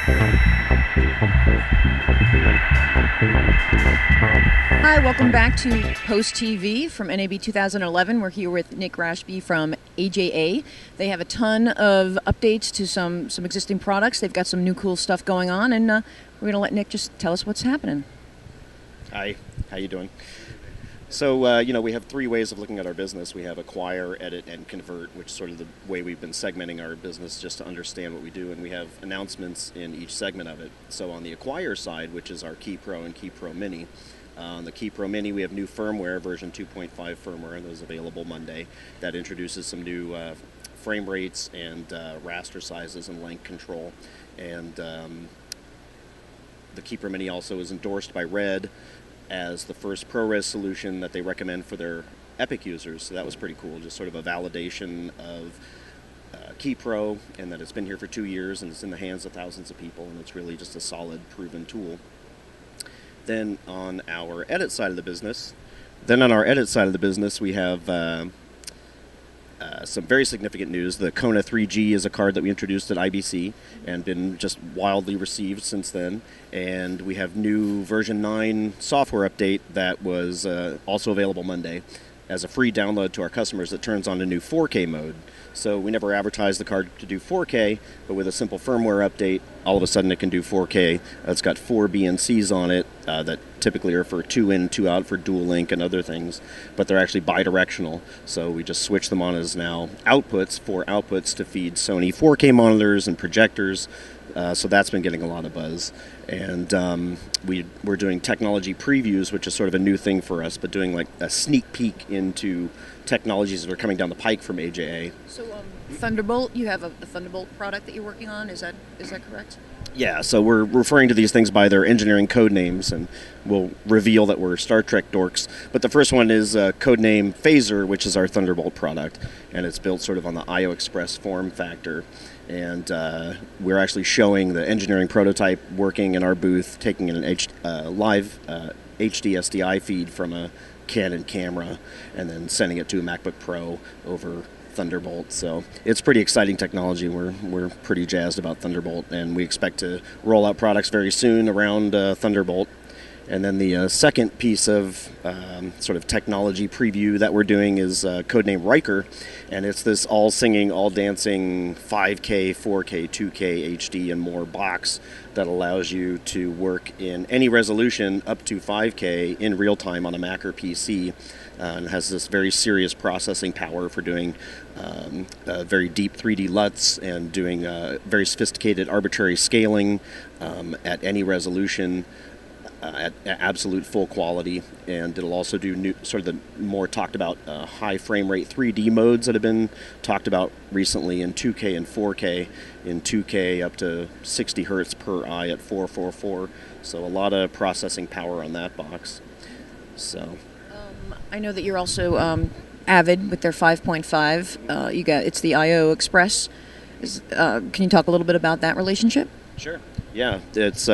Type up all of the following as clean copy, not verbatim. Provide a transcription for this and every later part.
Hi, welcome back to Post TV from NAB 2011. We're here with Nick Rasby from AJA. They have a ton of updates to some existing products. They've got some new cool stuff going on, and we're going to let Nick just tell us what's happening. Hi, how you doing? So, we have three ways of looking at our business. We have acquire, edit, and convert, which is sort of the way we've been segmenting our business just to understand what we do, and we have announcements in each segment of it. So on the acquire side, which is our Key Pro and Key Pro Mini, on the Key Pro Mini, we have new firmware, version 2.5 firmware, and those available Monday. That introduces some new frame rates and raster sizes and length control. And the Key Pro Mini also is endorsed by Red as the first ProRes solution that they recommend for their Epic users. So that was pretty cool, just sort of a validation of Key Pro, and that it's been here for 2 years and it's in the hands of thousands of people, and it's really just a solid, proven tool. Then on our edit side of the business, we have some very significant news. The Kona 3G is a card that we introduced at IBC and been just wildly received since then. And we have new version 9 software update that was also available Monday as a free download to our customers that turns on a new 4K mode. So we never advertised the card to do 4K, but with a simple firmware update, all of a sudden it can do 4K. It's got 4 BNCs on it that typically are for 2 in, 2 out for dual link and other things, but they're actually bidirectional. So we just switch them on as now outputs to feed Sony 4K monitors and projectors. So that's been getting a lot of buzz. And we're doing technology previews, which is sort of a new thing for us, but doing like a sneak peek into technologies that are coming down the pike from AJA. So Thunderbolt, you have a Thunderbolt product that you're working on, is that correct? Yeah, so we're referring to these things by their engineering code names, and we'll reveal that we're Star Trek dorks. But the first one is codename Phaser, which is our Thunderbolt product, and it's built sort of on the IO Express form factor. And we're actually showing the engineering prototype working in our booth, taking an live HD SDI feed from a Canon camera, and then sending it to a MacBook Pro over Thunderbolt. So it's pretty exciting technology. We're pretty jazzed about Thunderbolt, and we expect to roll out products very soon around Thunderbolt. And then the second piece of sort of technology preview that we're doing is codename Riker, and it's this all singing, all dancing 5K, 4K, 2K, HD, and more box that allows you to work in any resolution up to 5K in real time on a Mac or PC, and has this very serious processing power for doing very deep 3D LUTs and doing very sophisticated arbitrary scaling at any resolution. At absolute full quality, and it'll also do new, sort of the more talked about high frame rate 3D modes that have been talked about recently in 2K and 4K. In 2K up to 60 hertz per eye at 444, so a lot of processing power on that box. So I know that you're also Avid with their 5.5. It's the IO Express. Can you talk a little bit about that relationship? Sure. Yeah, it's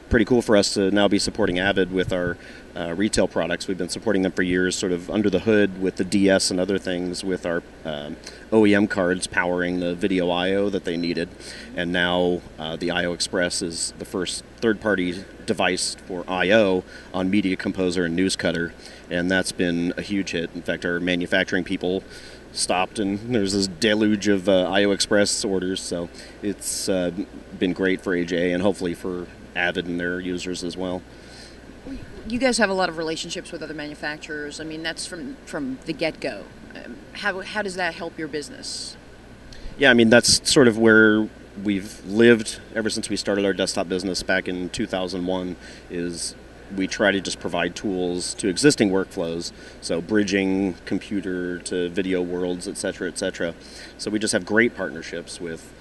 pretty cool for us to now be supporting Avid with our retail products. We've been supporting them for years, sort of under the hood with the DS and other things, with our OEM cards powering the video I/O that they needed. And now the IO Express is the first third-party device for I/O on Media Composer and Newscutter, and that's been a huge hit. In fact, our manufacturing people stopped, and there's this deluge of IO Express orders, so it's been great for AJ and hopefully for Avid and their users as well. You guys have a lot of relationships with other manufacturers. I mean, that's from the get-go. How does that help your business? Yeah, I mean, that's sort of where we've lived ever since we started our desktop business back in 2001, is we try to just provide tools to existing workflows, so bridging computer to video worlds, et cetera, et cetera. So we just have great partnerships with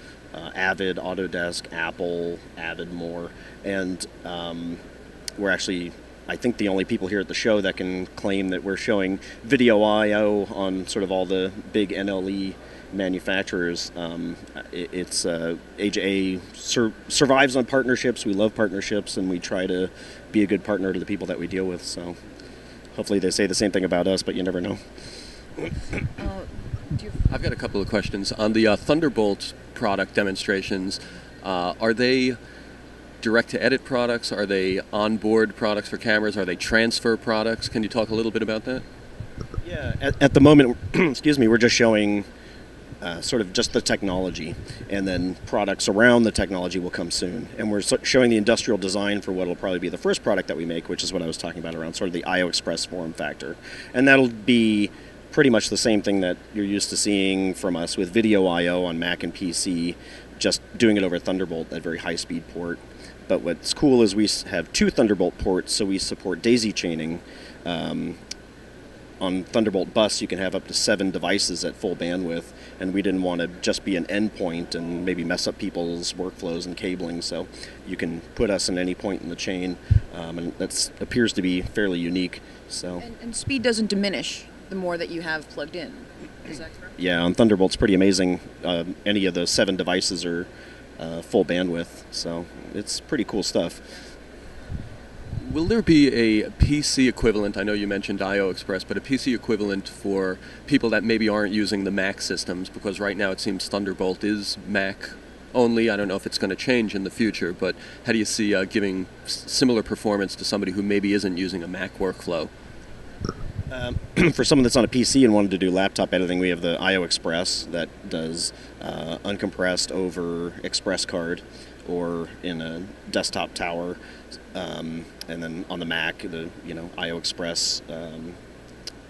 Avid, Autodesk, Apple, Avid more, and we're actually, I think, the only people here at the show that can claim that we're showing video I/O on sort of all the big NLE manufacturers. AJA survives on partnerships. We love partnerships, and we try to be a good partner to the people that we deal with. So hopefully they say the same thing about us, but you never know. I've got a couple of questions on the Thunderbolt product demonstrations. Are they direct-to-edit products? Are they onboard products for cameras? Are they transfer products? Can you talk a little bit about that? Yeah, at the moment, excuse me, we're just showing sort of just the technology, and then products around the technology will come soon. And we're showing the industrial design for what will probably be the first product that we make, which is what I was talking about around sort of the IO Express form factor. And that'll be pretty much the same thing that you're used to seeing from us with video I/O on Mac and PC, just doing it over Thunderbolt, that very high-speed port. But what's cool is we have 2 Thunderbolt ports, so we support daisy chaining. On Thunderbolt bus, you can have up to 7 devices at full bandwidth, and we didn't want to just be an endpoint and maybe mess up people's workflows and cabling, so you can put us in any point in the chain, and that appears to be fairly unique. So and speed doesn't diminish the more that you have plugged in. Is that correct? Yeah, on Thunderbolt's pretty amazing. Any of those 7 devices are full bandwidth, so it's pretty cool stuff. Will there be a PC equivalent? I know you mentioned IO Express, but a PC equivalent for people that maybe aren't using the Mac systems, because right now it seems Thunderbolt is Mac only. I don't know if it's going to change in the future, but how do you see giving similar performance to somebody who maybe isn't using a Mac workflow? For someone that's on a PC and wanted to do laptop editing, we have the IO Express that does uncompressed over Express card or in a desktop tower. And then on the Mac, the IO Express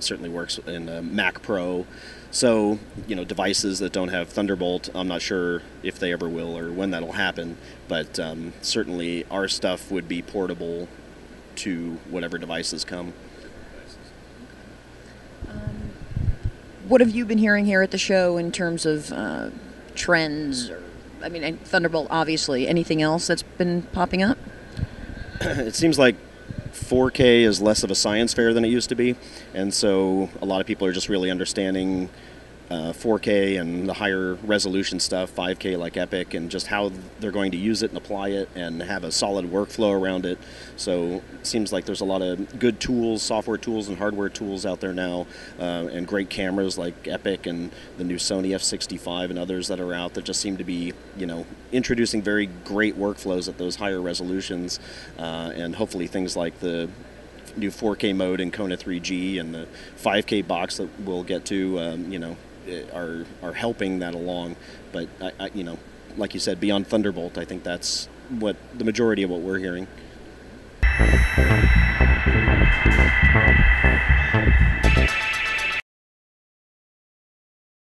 certainly works in Mac Pro. So devices that don't have Thunderbolt, I'm not sure if they ever will or when that'll happen. But certainly our stuff would be portable to whatever devices come. What have you been hearing here at the show in terms of trends? And Thunderbolt, obviously. Anything else that's been popping up? It seems like 4K is less of a science fair than it used to be, and so a lot of people are just really understanding 4K and the higher resolution stuff, 5K like Epic, and just how they're going to use it and apply it and have a solid workflow around it. So it seems like there's a lot of good tools, software tools and hardware tools out there now, and great cameras like Epic and the new Sony F65 and others that are out that just seem to be, introducing very great workflows at those higher resolutions, and hopefully things like the new 4K mode in Kona 3G and the 5K box that we'll get to, are helping that along. But I, like you said, beyond Thunderbolt, I think that's what the majority of what we're hearing.